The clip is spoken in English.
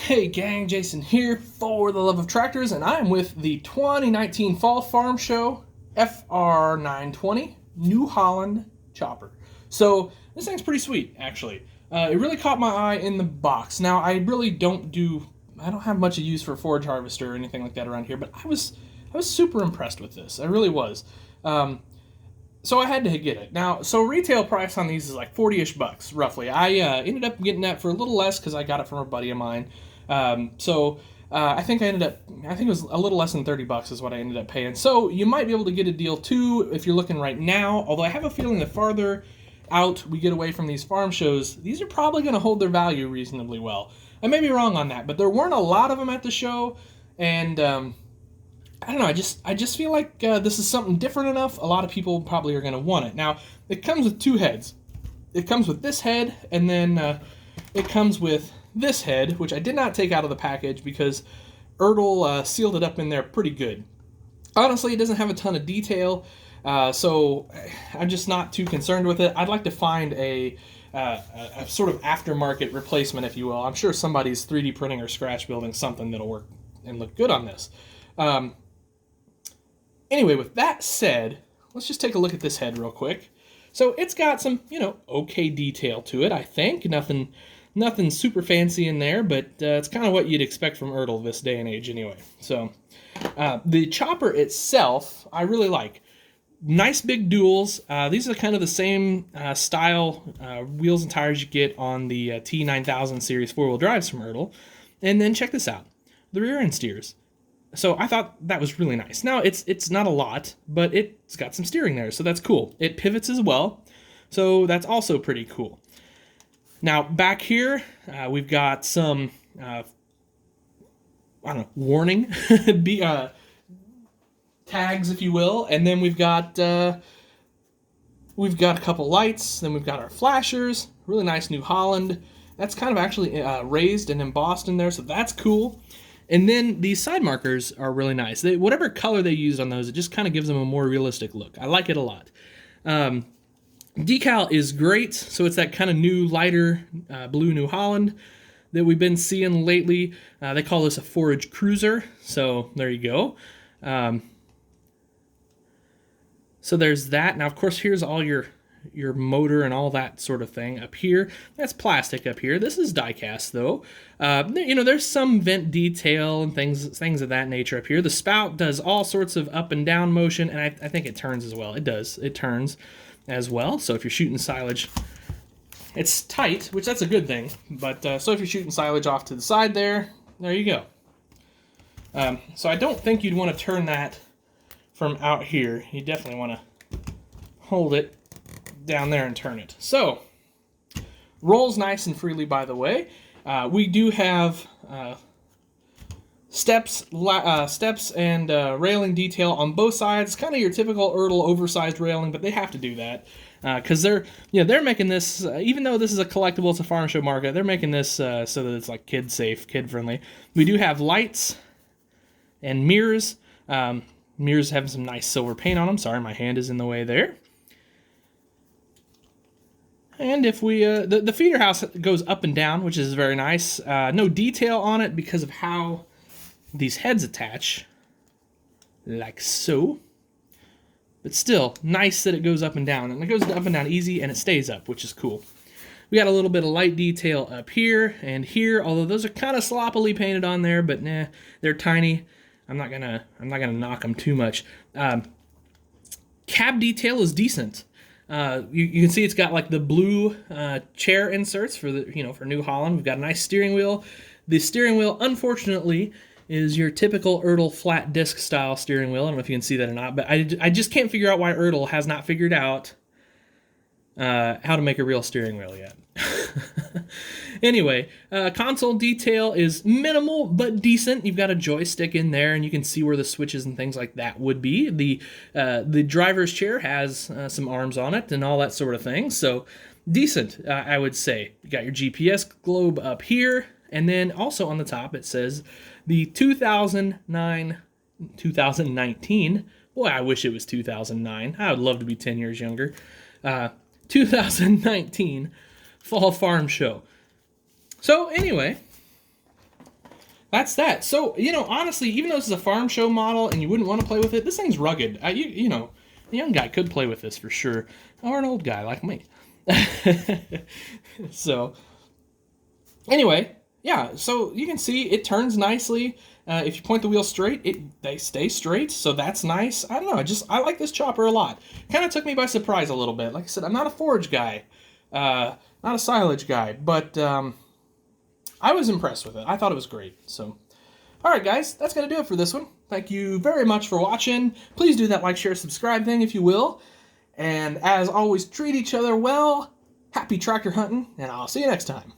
Hey gang, Jason here for the Love of Tractors, and I'm with the 2019 Fall Farm Show FR920 New Holland chopper. So this thing's pretty sweet, actually. It really caught my eye in the box. Now I really I don't have much use for a forage harvester or anything like that around here, but I was super impressed with this. I really was. So I had to get it. Now, so retail price on these is like 40-ish bucks, roughly. I ended up getting that for a little less because I got it from a buddy of mine. I think it was a little less than 30 bucks is what I ended up paying. So you might be able to get a deal too if you're looking right now, although I have a feeling the farther out we get away from these farm shows, these are probably going to hold their value reasonably well. I may be wrong on that, but there weren't a lot of them at the show, and I don't know, I just feel like this is something different enough. A lot of people probably are going to want it. Now, it comes with two heads. It comes with this head, and then it comes with this head, which I did not take out of the package because ertl sealed it up in there pretty good. Honestly, it doesn't have a ton of detail, so I'm just not too concerned with it. I'd like to find a sort of aftermarket replacement, if you will. I'm sure somebody's 3D printing or scratch building something that'll work and look good on this. Anyway, with that said, let's just take a look at this head real quick. So it's got some, okay detail to it, I think. Nothing super fancy in there, but it's kind of what you'd expect from ertl this day and age anyway. So the chopper itself, I really like. Nice big duals. These are kind of the same style wheels and tires you get on the T9000 series four-wheel drives from ertl. And then check this out, the rear end steers. So I thought that was really nice. Now, it's not a lot, but it's got some steering there, so that's cool. It pivots as well, so that's also pretty cool. Now, back here, we've got some, warning tags, if you will, and then we've got a couple lights, then we've got our flashers, really nice New Holland. That's kind of actually raised and embossed in there, so that's cool. And then these side markers are really nice. Whatever color they used on those, it just kind of gives them a more realistic look. I like it a lot. Decal is great, so it's that kind of new, lighter blue New Holland that we've been seeing lately. They call this a forage cruiser, so there you go. So there's that. Now, of course, here's all your motor and all that sort of thing up here. That's plastic up here. This is die-cast, though. There's some vent detail and things of that nature up here. The spout does all sorts of up and down motion, and I think it turns as well. It does. It turns as well. So if you're shooting silage, it's tight, which that's a good thing. But so if you're shooting silage off to the side there you go. So I don't think you'd want to turn that from out here. You definitely want to hold it down there and turn it. So rolls nice and freely, by the way. We do have steps and railing detail on both sides. Kind of your typical ertl oversized railing, but they have to do that because they're making this, even though this is a collectible, it's a farm show market, they're making this so that it's like kid safe, kid friendly. We do have lights and mirrors. Mirrors have some nice silver paint on them. Sorry, my hand is in the way there. And if we, the feeder house goes up and down, which is very nice. No detail on it because of how these heads attach, like so. But still, nice that it goes up and down. And it goes up and down easy, and it stays up, which is cool. We got a little bit of light detail up here and here, although those are kind of sloppily painted on there, but nah, they're tiny. I'm not gonna knock them too much. Cab detail is decent. You can see it's got like the blue chair inserts for for New Holland. We've got a nice steering wheel. The steering wheel, unfortunately, is your typical ertl flat disc style steering wheel. I don't know if you can see that or not, but I just can't figure out why ertl has not figured out how to make a real steering wheel yet. Anyway, console detail is minimal but decent. You've got a joystick in there, and you can see where the switches and things like that would be. The driver's chair has some arms on it and all that sort of thing, so decent, I would say. You got your GPS globe up here, and then also on the top it says the 2019. Boy, I wish it was 2009. I would love to be 10 years younger. 2019 Fall Farm Show. So anyway, that's that. So, you know, honestly, even though this is a farm show model and you wouldn't want to play with it, this thing's rugged. You know, a young guy could play with this for sure, or an old guy like me. So, anyway, yeah, so you can see it turns nicely. If you point the wheel straight, they stay straight, so that's nice. I don't know, I like this chopper a lot. Kind of took me by surprise a little bit. Like I said, I'm not a forage guy, not a silage guy, but I was impressed with it. I thought it was great. So, all right, guys, that's going to do it for this one. Thank you very much for watching. Please do that like, share, subscribe thing if you will. And as always, treat each other well. Happy tractor hunting, and I'll see you next time.